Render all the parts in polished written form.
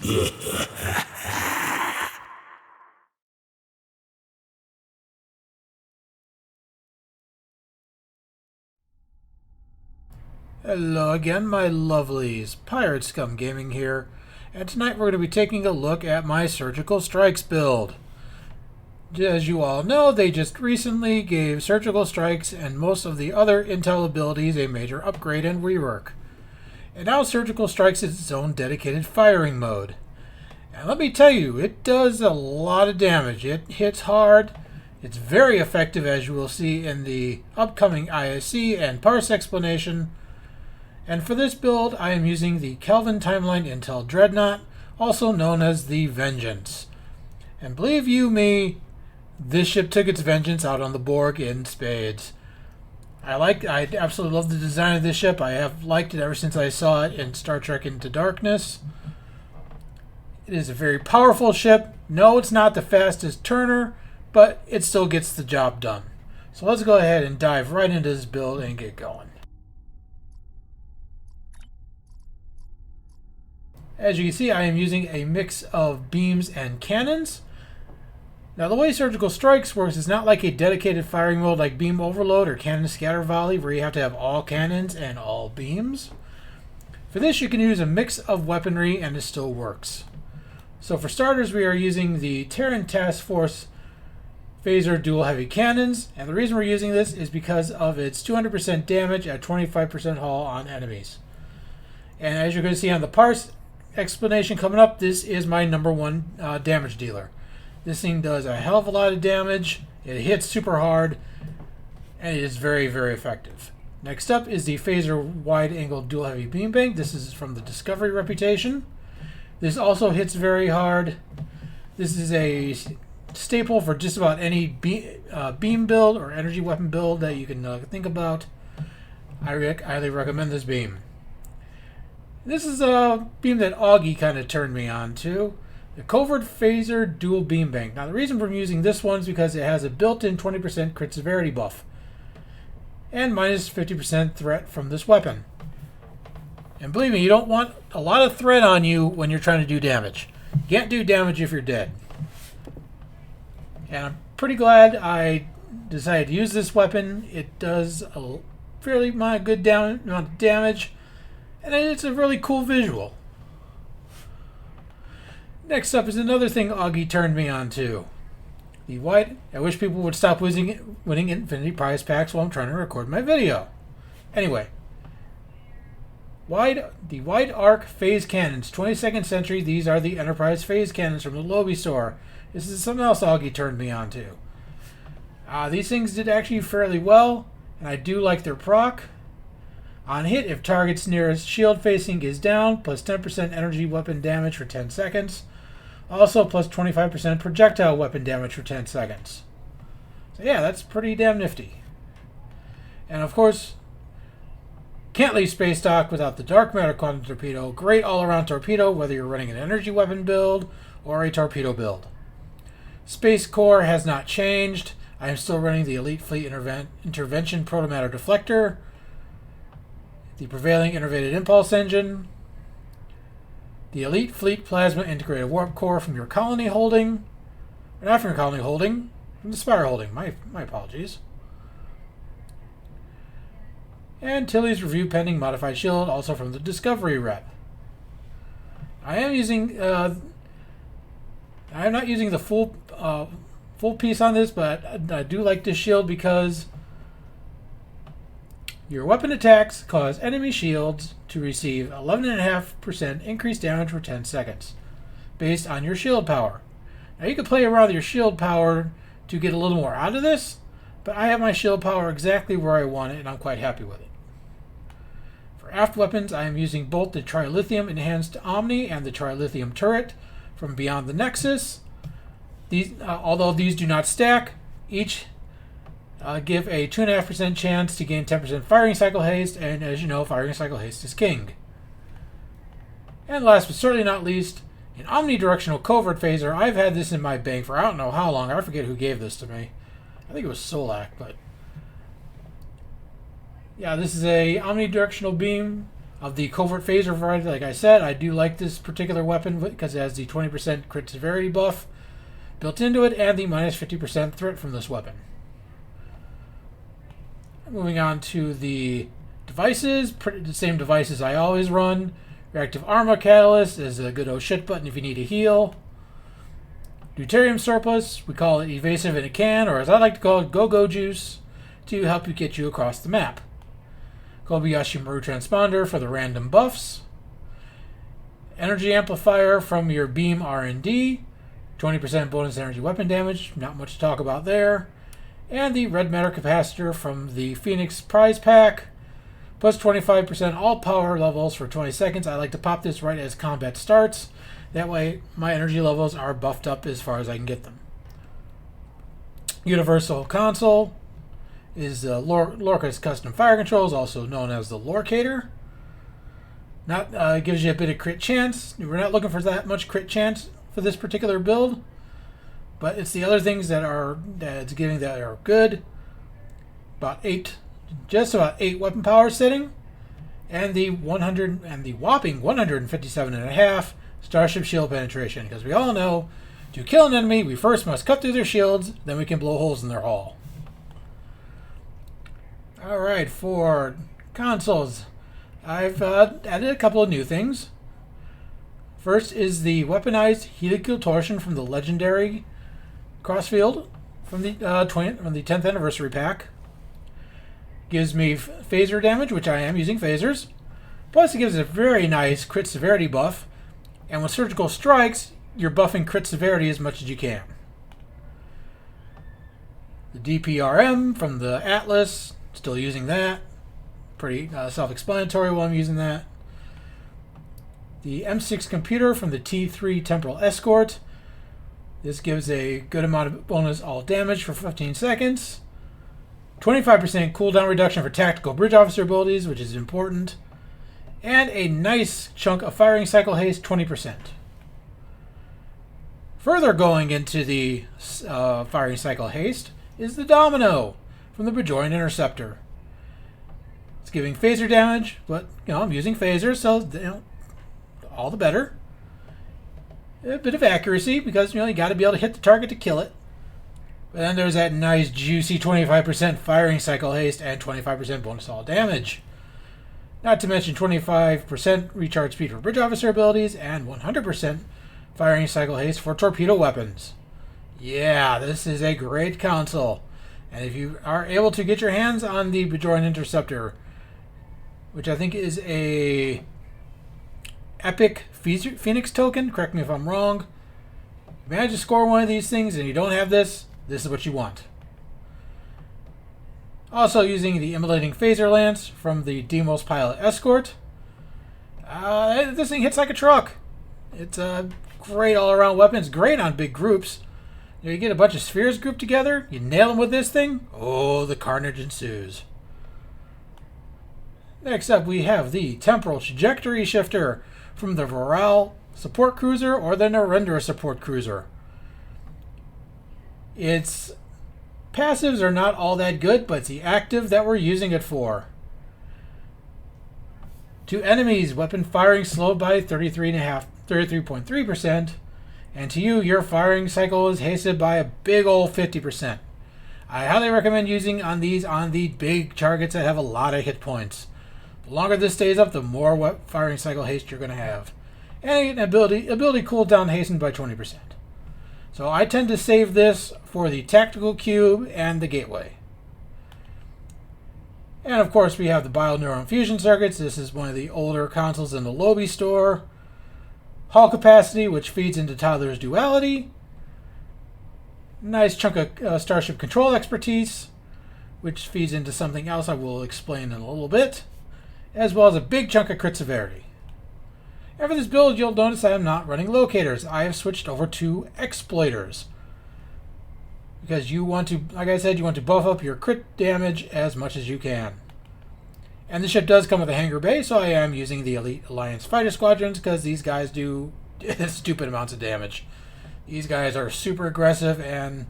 Hello again, my lovelies. Pirate Scum Gaming here, and tonight we're going to be taking a look at my Surgical Strikes build. As you all know, they just recently gave Surgical Strikes and most of the other Intel abilities a major upgrade and rework. And now Surgical Strikes is its own dedicated firing mode. And let me tell you, it does a lot of damage. It hits hard. It's very effective, as you will see in the upcoming ISE and Parse Explanation. And for this build, I am using the Kelvin Timeline Intel Dreadnought, also known as the Vengeance. And believe you me, this ship took its vengeance out on the Borg in spades. I absolutely love the design of this ship. I have liked it ever since I saw it in Star Trek Into Darkness. It is a very powerful ship. No, it's not the fastest turner, but it still gets the job done. So let's go ahead and dive right into this build and get going. As you can see, I am using a mix of beams and cannons. Now, the way Surgical Strikes works is not like a dedicated firing mode like Beam Overload or Cannon Scatter Volley, where you have to have all cannons and all beams. For this, you can use a mix of weaponry and it still works. So for starters, we are using the Terran Task Force Phaser Dual Heavy Cannons, and the reason we're using this is because of its 200% damage at 25% hull on enemies. And as you're going to see on the Parse Explanation coming up, this is my #1 damage dealer. This thing does a hell of a lot of damage. It hits super hard, and it is very, very effective. Next up is the Phaser Wide Angle Dual Heavy Beam Bank. This is from the Discovery reputation. This also hits very hard. This is a staple for just about any beam build or energy weapon build that you can think about. I highly recommend this beam. This is a beam that Augie kind of turned me on to. The Covert Phaser Dual Beam Bank. Now, the reason for using this one is because it has a built-in 20% crit severity buff and minus 50% threat from this weapon. And believe me, you don't want a lot of threat on you when you're trying to do damage. You can't do damage if you're dead. And I'm pretty glad I decided to use this weapon. It does a fairly good amount of damage, and it's a really cool visual. Next up is another thing Augie turned me on to. I wish people would stop winning Infinity Prize packs while I'm trying to record my video. Anyway. The Wide Arc Phase Cannons, 22nd Century. These are the Enterprise Phase Cannons from the Lobby store. This is something else Augie turned me on to. These things did actually fairly well, and I do like their proc. On hit, if target's nearest shield facing is down, plus 10% energy weapon damage for 10 seconds. Also, plus 25% projectile weapon damage for 10 seconds. So yeah, that's pretty damn nifty. And of course, can't leave Space Dock without the Dark Matter Quantum Torpedo. Great all-around torpedo, whether you're running an energy weapon build or a torpedo build. Space Core has not changed. I am still running the Elite Fleet Intervention Protomatter Deflector, the prevailing Innervated Impulse Engine, the Elite Fleet Plasma Integrated Warp Core from your colony holding, or not from your colony holding, from the Spire holding. My apologies. And Tilly's Review Pending Modified Shield, also from the Discovery rep. I am using. I'm not using the full piece on this, but I do like this shield because your weapon attacks cause enemy shields to receive 11.5% increased damage for 10 seconds, based on your shield power. Now you can play around with your shield power to get a little more out of this, but I have my shield power exactly where I want it, and I'm quite happy with it. For aft weapons, I am using both the Trilithium Enhanced Omni and the Trilithium Turret from Beyond the Nexus. Although these do not stack, each give a 2.5% chance to gain 10% firing cycle haste, and as you know, firing cycle haste is king. And last but certainly not least, an omnidirectional covert phaser. I've had this in my bank for I don't know how long. I forget who gave this to me. I think it was Solak, but yeah, this is a omnidirectional beam Of the covert phaser variety, like I said, I do like this particular weapon because it has the 20% crit severity buff built into it and the minus 50% threat from this weapon. Moving on to the devices, the same devices I always run. Reactive Armor Catalyst is a good oh shit button if you need a heal. Deuterium Surplus, we call it Evasive in a Can, or as I like to call it, Go-Go Juice, to help you get you across the map. Kobayashi Maru Transponder for the random buffs. Energy Amplifier from your Beam R&D. 20% bonus energy weapon damage, not much to talk about there. And the Red Matter Capacitor from the Phoenix Prize Pack. Plus 25% all power levels for 20 seconds. I like to pop this right as combat starts. That way my energy levels are buffed up as far as I can get them. Universal Console is Lorca's Custom Fire Controls, also known as the Lorcator. Gives you a bit of crit chance. We're not looking for that much crit chance for this particular build, but it's the other things that it's giving that are good. Just about 8 weapon power setting, and the whopping 157.5 Starship shield penetration. Because we all know, to kill an enemy, we first must cut through their shields, then we can blow holes in their hull. Alright, for consoles, I've added a couple of new things. First is the weaponized heated kill torsion from the legendary Crossfield from the 10th anniversary pack. Gives me phaser damage, which I am using phasers. Plus it gives a very nice crit severity buff. And with surgical strikes, you're buffing crit severity as much as you can. The DPRM from the Atlas, still using that. Pretty self-explanatory while I'm using that. The M6 computer from the T3 Temporal Escort. This gives a good amount of bonus all damage for 15 seconds. 25% cooldown reduction for tactical bridge officer abilities, which is important. And a nice chunk of firing cycle haste, 20%. Further going into the firing cycle haste is the Domino from the Bajorian Interceptor. It's giving phaser damage, but I'm using phasers, so all the better. A bit of accuracy because you got to be able to hit the target to kill it. But then there's that nice juicy 25% firing cycle haste and 25% bonus all damage. Not to mention 25% recharge speed for bridge officer abilities and 100% firing cycle haste for torpedo weapons. Yeah, this is a great console. And if you are able to get your hands on the Bajorian Interceptor, which I think is a epic Phoenix token, correct me if I'm wrong. If you manage to score one of these things and you don't have this, this is what you want. Also using the Immolating Phaser Lance from the Deimos Pilot Escort. This thing hits like a truck. It's a great all-around weapon. It's great on big groups. You get a bunch of spheres grouped together, you nail them with this thing, oh, the carnage ensues. Next up, we have the Temporal Trajectory Shifter from the Viral Support Cruiser or the Narendra Support Cruiser. Its passives are not all that good, but it's the active that we're using it for. To enemies, weapon firing slowed by 33.3%, and to you, your firing cycle is hasted by a big old 50%. I highly recommend using on these on the big targets that have a lot of hit points. The longer this stays up, the more firing cycle haste you're going to have. And an ability cooldown hastened by 20%. So I tend to save this for the Tactical Cube and the Gateway. And of course we have the Bio-Neuron Fusion Circuits. This is one of the older consoles in the Lobby store. Hull Capacity, which feeds into Toddler's Duality. Nice chunk of Starship Control Expertise, which feeds into something else I will explain in a little bit. As well as a big chunk of crit severity. And for this build, you'll notice I am not running locators. I have switched over to exploiters. Because you want to, like I said, you want to buff up your crit damage as much as you can. And the ship does come with a hangar bay, so I am using the Elite Alliance Fighter Squadrons because these guys do stupid amounts of damage. These guys are super aggressive, and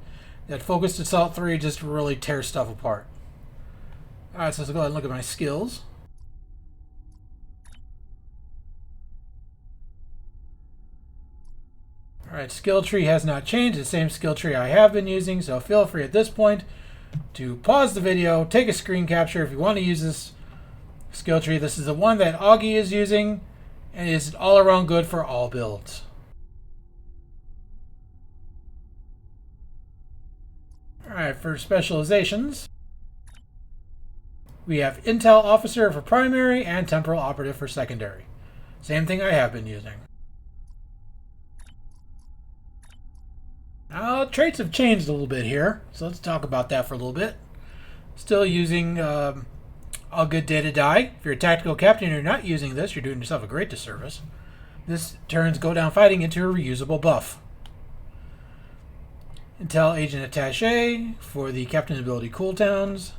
that Focused Assault 3 just really tears stuff apart. Alright, so let's go ahead and look at my skills. Alright, skill tree has not changed. The same skill tree I have been using, so feel free at this point to pause the video, take a screen capture if you want to use this skill tree. This is the one that Augie is using, and is all around good for all builds. Alright, for specializations, we have Intel Officer for primary and Temporal Operative for secondary. Same thing I have been using. Now, traits have changed a little bit here, so let's talk about that for a little bit. Still using All Good Data Die. If you're a tactical captain and you're not using this, you're doing yourself a great disservice. This turns Go Down Fighting into a reusable buff. Intel Agent Attaché for the Captain Ability cooldowns.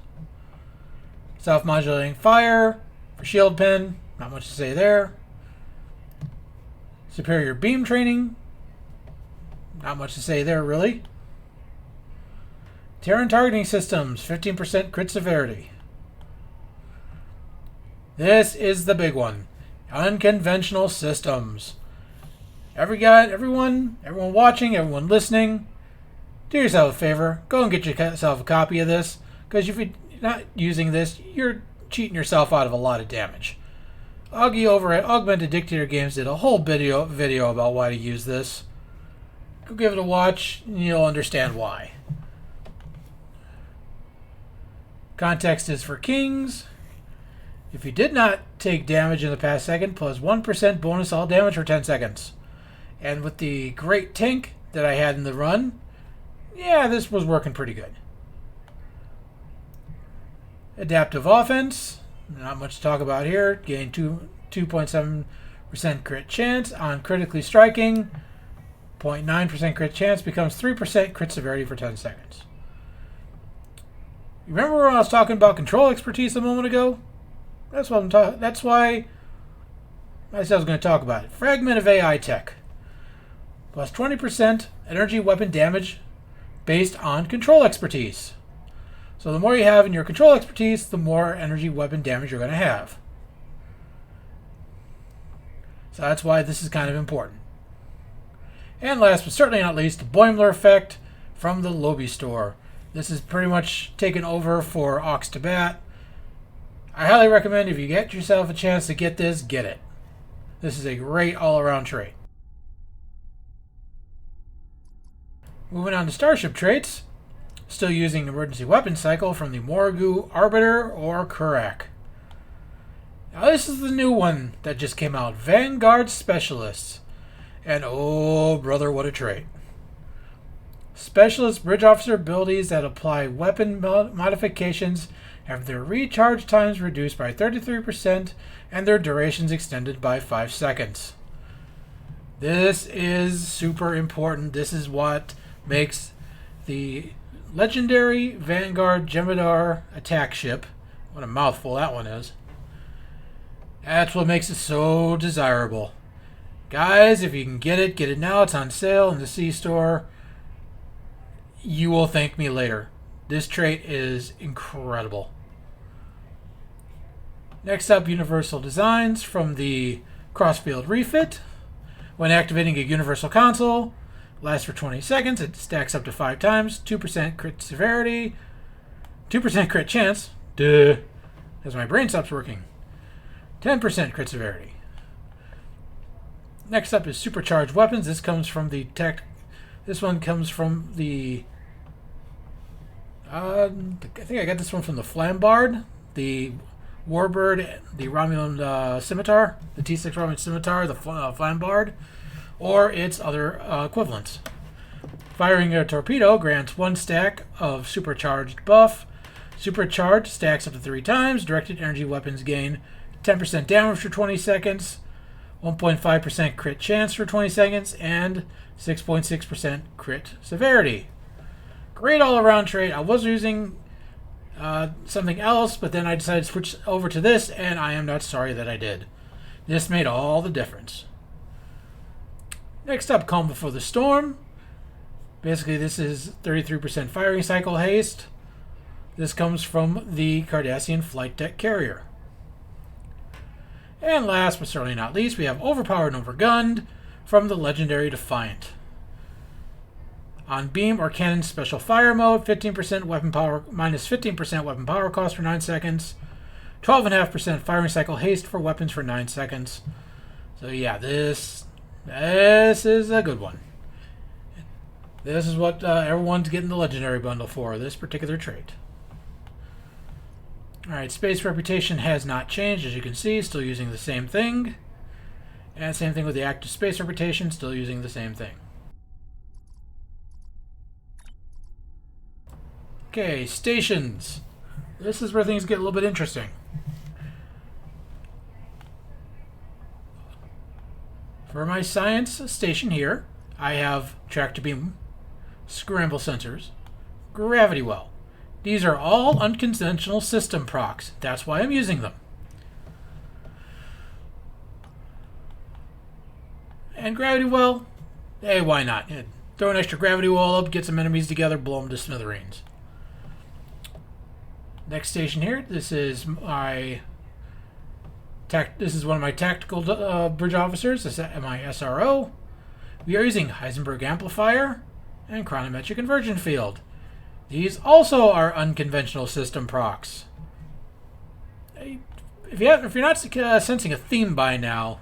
Self-modulating fire for shield pen. Not much to say there. Superior beam training. Not much to say there, really. Terran targeting systems, 15% crit severity. This is the big one. Unconventional systems. Everyone watching, everyone listening, do yourself a favor. Go and get yourself a copy of this, because if you're not using this, you're cheating yourself out of a lot of damage. Augie over at Augmented Dictator Games did a whole video about why to use this. Go give it a watch, and you'll understand why. Context is for kings. If you did not take damage in the past second, plus 1% bonus all damage for 10 seconds. And with the great tank that I had in the run, yeah, this was working pretty good. Adaptive offense, not much to talk about here. Gain 2.7% crit chance on critically striking. 0.9% crit chance becomes 3% crit severity for 10 seconds. Remember when I was talking about control expertise a moment ago? That's what I'm talking. That's why I said I was going to talk about it. Fragment of AI tech. Plus 20% energy weapon damage based on control expertise. So the more you have in your control expertise, the more energy weapon damage you're going to have. So that's why this is kind of important. And last but certainly not least, the Boimler effect from the Lobby store. This is pretty much taken over for Ox to Bat. I highly recommend if you get yourself a chance to get this, get it. This is a great all-around trait. Moving on to Starship traits. Still using emergency weapon cycle from the Morgu Arbiter or Kurak. Now this is the new one that just came out. Vanguard Specialists. And oh brother, what a trait. Specialist bridge officer abilities that apply weapon modifications have their recharge times reduced by 33% and their durations extended by 5 seconds. This is super important. This is what makes the legendary Vanguard Jemadar attack ship, what a mouthful that one is, that's what makes it so desirable. Guys, if you can get it now. It's on sale in the C store. You will thank me later. This trait is incredible. Next up, Universal Designs from the Crossfield Refit. When activating a Universal Console, lasts for 20 seconds. It stacks up to 5 times. 2% crit severity. 2% crit chance. Duh. As my brain stops working. 10% crit severity. Next up is Supercharged Weapons. This comes from the tech. This one comes from the. I think I got this one from the Flambard, the Warbird, the Romulan Scimitar, the T6 Romulan Scimitar, the Flambard, or its other equivalents. Firing a torpedo grants 1 stack of Supercharged buff. Supercharged stacks up to 3 times. Directed energy weapons gain 10% damage for 20 seconds. 1.5% crit chance for 20 seconds, and 6.6% crit severity. Great all-around trait. I was using something else, but then I decided to switch over to this, and I am not sorry that I did. This made all the difference. Next up, Calm Before the Storm. Basically, this is 33% firing cycle haste. This comes from the Cardassian Flight Deck Carrier. And last but certainly not least, we have Overpowered and Overgunned from the legendary Defiant. On beam or cannon special fire mode, 15% weapon power, minus 15% weapon power cost for 9 seconds. 12.5% firing cycle haste for weapons for 9 seconds. So yeah, this is a good one. This is what everyone's getting the legendary bundle for, this particular trait. Alright, space reputation has not changed, as you can see, still using the same thing. And same thing with the active space reputation, still using the same thing. Okay, stations. This is where things get a little bit interesting. For my science station here, I have tractor beam, scramble sensors, gravity well. These are all unconventional system procs. That's why I'm using them. And gravity well, hey, why not? Throw an extra gravity well up, get some enemies together, blow them to smithereens. Next station here, this is my one of my tactical bridge officers. This is my SRO. We are using Heisenberg amplifier and chronometric conversion field. These also are unconventional system procs. If you're not sensing a theme by now,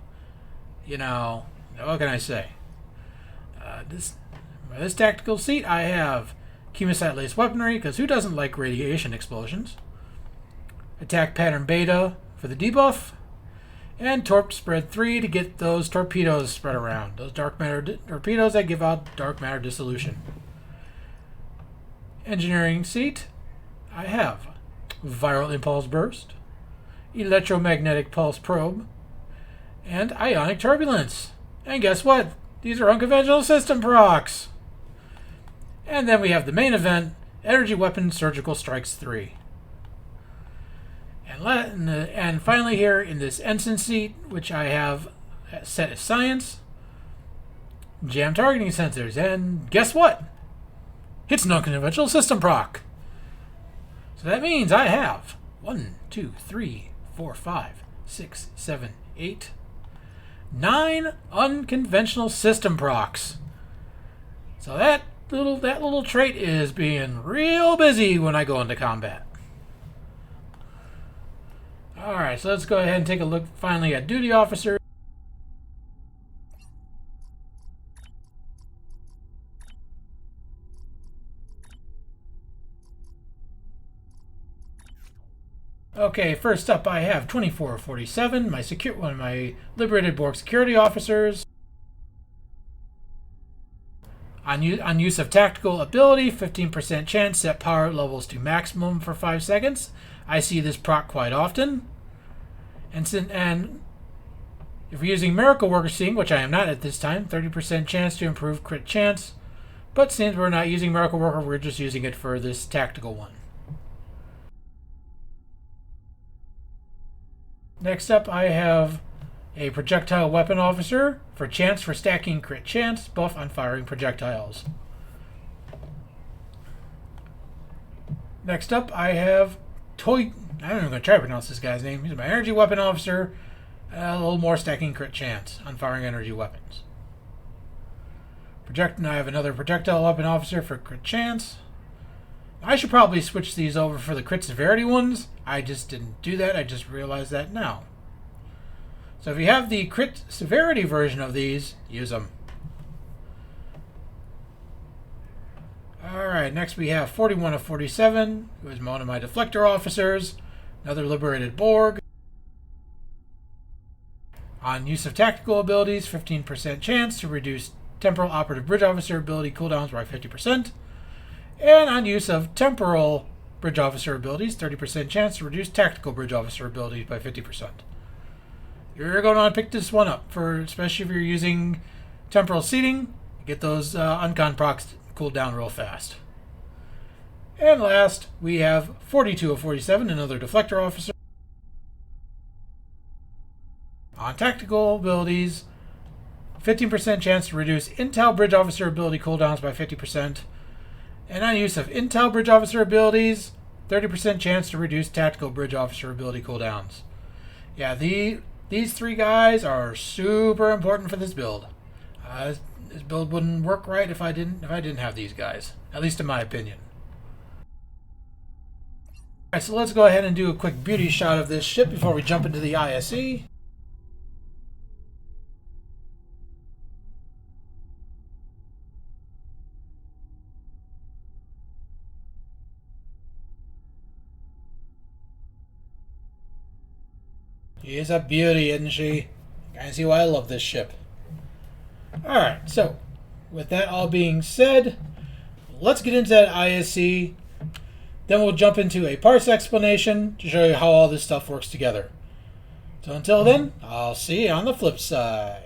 you know, what can I say? This tactical seat, I have chemosat lace weaponry, because who doesn't like radiation explosions? Attack pattern beta for the debuff, and torp spread 3 to get those torpedoes spread around. Those dark matter torpedoes that give out dark matter dissolution. Engineering seat, I have viral impulse burst, electromagnetic pulse probe, and ionic turbulence. And guess what? These are unconventional system procs. And then we have the main event, energy weapon surgical strikes 3. And finally here in this ensign seat, which I have set as science, jam targeting sensors. And guess what? It's an unconventional system proc. So that means I have 1, 2, 3, 4, 5, 6, 7, 8, 9 unconventional system procs. So that little trait is being real busy when I go into combat. Alright, so let's go ahead and take a look finally at duty officer. Okay, first up I have 2447, one of my liberated Borg security officers. On use of tactical ability, 15% chance, set power levels to maximum for 5 seconds. I see this proc quite often. And if we're using Miracle Worker Seeing, which I am not at this time, 30% chance to improve crit chance. But since we're not using Miracle Worker, we're just using it for this tactical one. Next up, I have a projectile weapon officer for chance for stacking crit chance, buff on firing projectiles. Next up, I have I'm not even going to try to pronounce this guy's name. He's my energy weapon officer. A little more stacking crit chance on firing energy weapons. I have another projectile weapon officer for crit chance. I should probably switch these over for the crit severity ones. I just didn't do that. I just realized that now. So if you have the crit severity version of these, use them. Alright, next we have 41 of 47, who is one of my deflector officers. Another liberated Borg. On use of tactical abilities, 15% chance to reduce temporal operative bridge officer ability cooldowns by 50%. And on use of temporal bridge officer abilities, 30% chance to reduce tactical bridge officer abilities by 50%. You're going to want to pick this one up, especially if you're using temporal seating. Get those uncon procs cooled down real fast. And last, we have 42 of 47, another deflector officer. On tactical abilities, 15% chance to reduce intel bridge officer ability cooldowns by 50%. And on use of intel bridge officer abilities, 30% chance to reduce tactical bridge officer ability cooldowns. Yeah, these three guys are super important for this build. This build wouldn't work right if I didn't have these guys. At least in my opinion. Alright, so let's go ahead and do a quick beauty shot of this ship before we jump into the ISE. She is a beauty, isn't she? You can see why I love this ship. Alright, so with that all being said, let's get into that ISE. Then we'll jump into a parse explanation to show you how all this stuff works together. So until then, I'll see you on the flip side.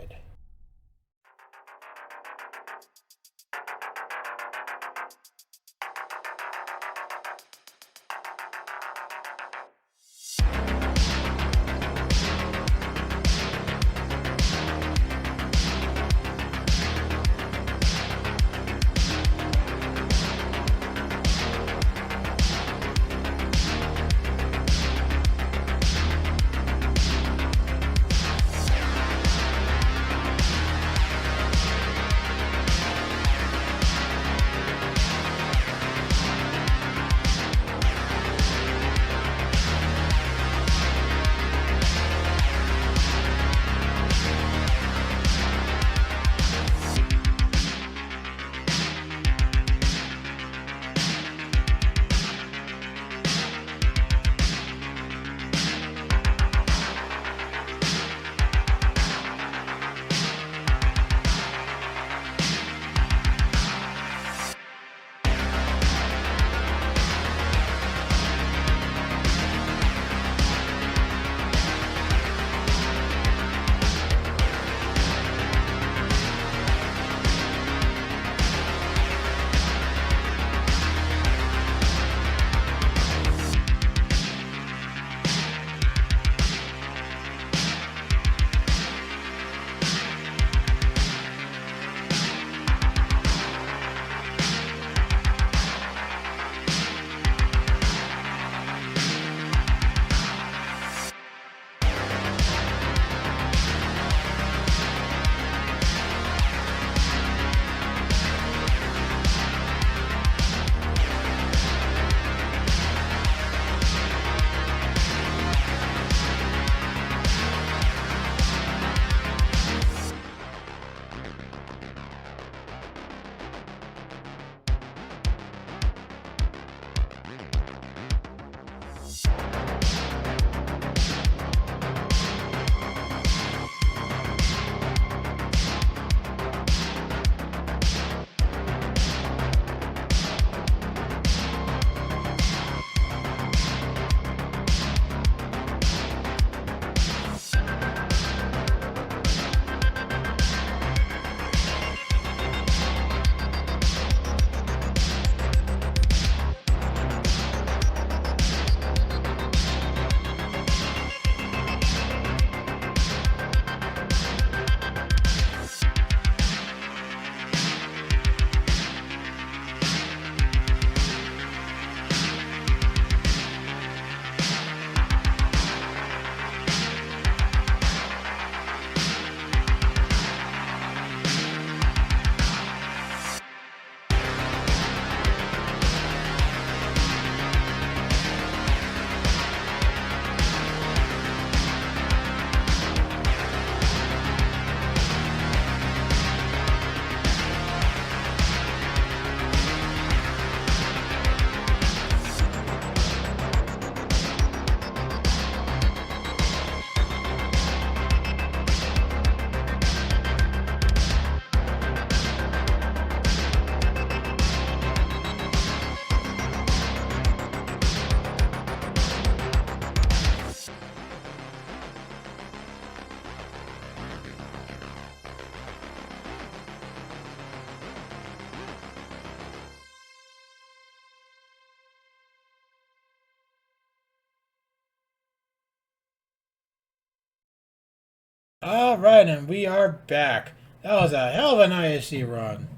Alright, and we are back. That was a hell of an ISE run.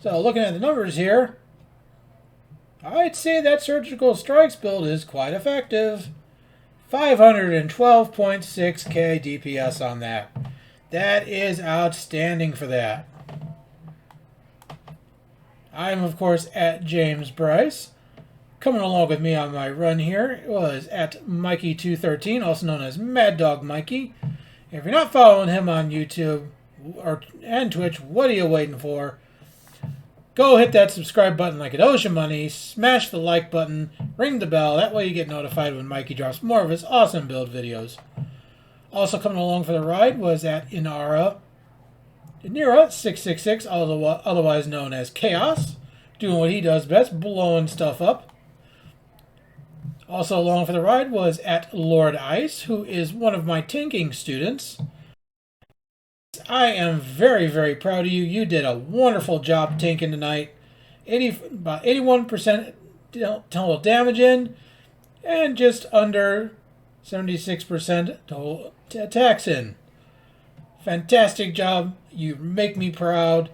So, looking at the numbers here, I'd say that Surgical Strikes build is quite effective. 512.6k DPS on that. That is outstanding for that. I'm, of course, at James Bryce. Coming along with me on my run here was at Mikey213, also known as Mad Dog Mikey. If you're not following him on YouTube and Twitch, what are you waiting for? Go hit that subscribe button like it owes you money, smash the like button, ring the bell, that way you get notified when Mikey drops more of his awesome build videos. Also coming along for the ride was at Inira666, otherwise known as Chaos, doing what he does best, blowing stuff up. Also along for the ride was at Lord Ice, who is one of my tanking students. I am very, very proud of you. You did a wonderful job tanking tonight. About 81% total damage in, and just under 76% total attacks in. Fantastic job. You make me proud.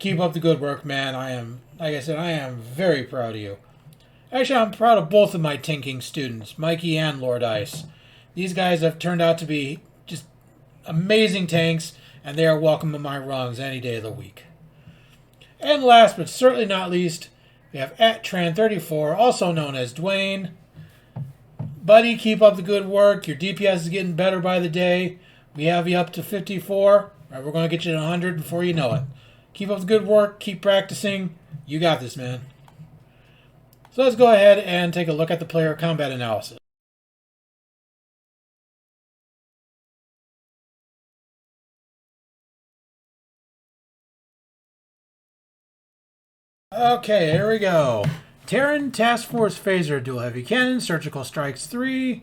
Keep up the good work, man. Like I said, I am very proud of you. Actually, I'm proud of both of my tanking students, Mikey and Lord Ice. These guys have turned out to be just amazing tanks, and they are welcome in my rungs any day of the week. And last but certainly not least, we have at Tran34, also known as Dwayne. Buddy, keep up the good work. Your DPS is getting better by the day. We have you up to 54. Right, we're going to get you to 100 before you know it. Keep up the good work. Keep practicing. You got this, man. So let's go ahead and take a look at the player combat analysis. Okay, here we go. Terran Task Force Phaser, Dual Heavy Cannon, Surgical Strikes 3.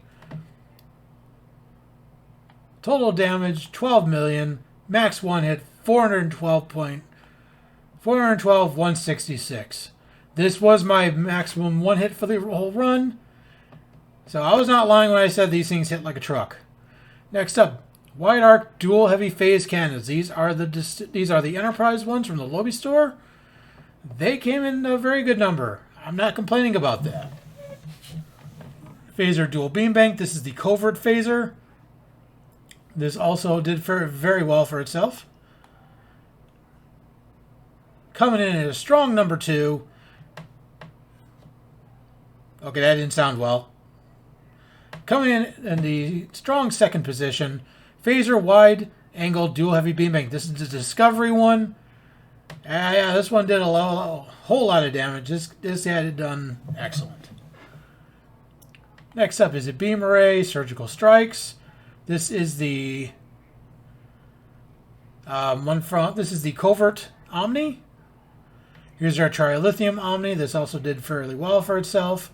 Total damage 12 million. Max one hit 166. This was my maximum one hit for the whole run. So I was not lying when I said these things hit like a truck. Next up, Wide Arc Dual Heavy Phase Cannons. These are the Enterprise ones from the Lobby store. They came in a very good number. I'm not complaining about that. Phaser Dual Beam Bank. This is the Covert Phaser. This also did very well for itself. Coming in at a strong number 2. Okay, that didn't sound well. Coming in the strong second position, Phaser Wide Angle Dual Heavy Beam Bank. This is the Discovery one. Yeah, this one did a whole lot of damage. This had it done excellent. Next up is a Beam Array, Surgical Strikes. This is the this is the Covert Omni. Here's our Trilithium Omni. This also did fairly well for itself.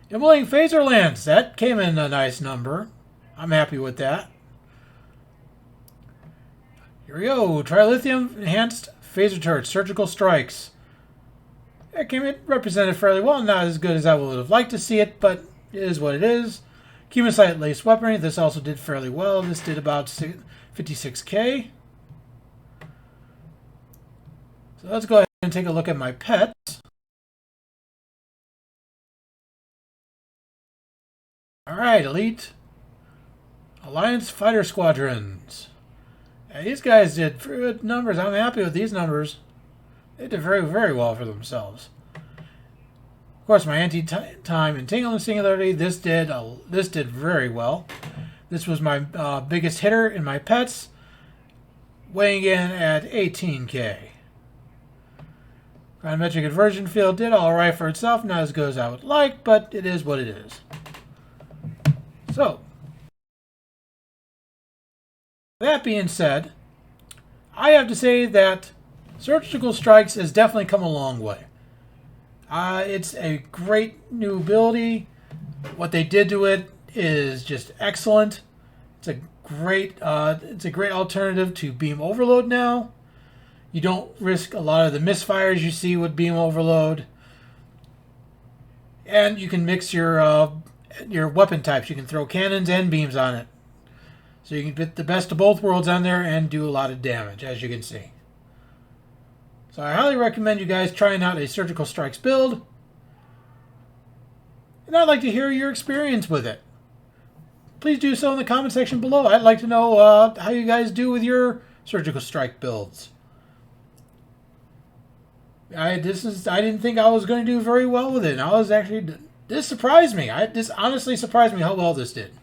Immolating Phaser Lance. That came in a nice number. I'm happy with that. Here we go. Trilithium Enhanced Phaser Turret, Surgical Strikes. That came in represented fairly well. Not as good as I would have liked to see it, but it is what it is. Chemosite Lace Weaponry. This also did fairly well. This did about 56k. So let's go ahead and take a look at my pets. Alright, Elite Alliance Fighter Squadrons. Yeah, these guys did good numbers. I'm happy with these numbers. They did very, very well for themselves. Of course, my anti-time and tingling singularity. This did very well. This was my biggest hitter in my pets, weighing in at 18k. Chronometric conversion field did all right for itself. Not as good as I would like, but it is what it is. So, that being said, I have to say that Surgical Strikes has definitely come a long way. It's a great new ability. What they did to it is just excellent. It's a great alternative to Beam Overload now. You don't risk a lot of the misfires you see with Beam Overload, and you can mix your weapon types. You can throw cannons and beams on it. So you can put the best of both worlds on there and do a lot of damage, as you can see. So I highly recommend you guys trying out a Surgical Strikes build. And I'd like to hear your experience with it. please do so in the comment section below. I'd like to know how you guys do with your surgical strike builds. I didn't think I was going to do very well with it. This surprised me. This honestly surprised me how well this did.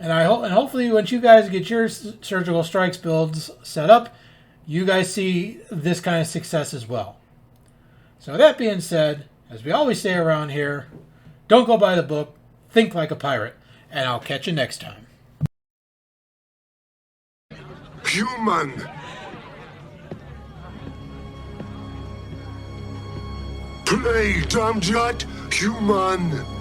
And hopefully, once you guys get your surgical strikes builds set up, you guys see this kind of success as well. So that being said, as we always say around here, don't go by the book, think like a pirate, and I'll catch you next time. Human! Play, damn jat, human!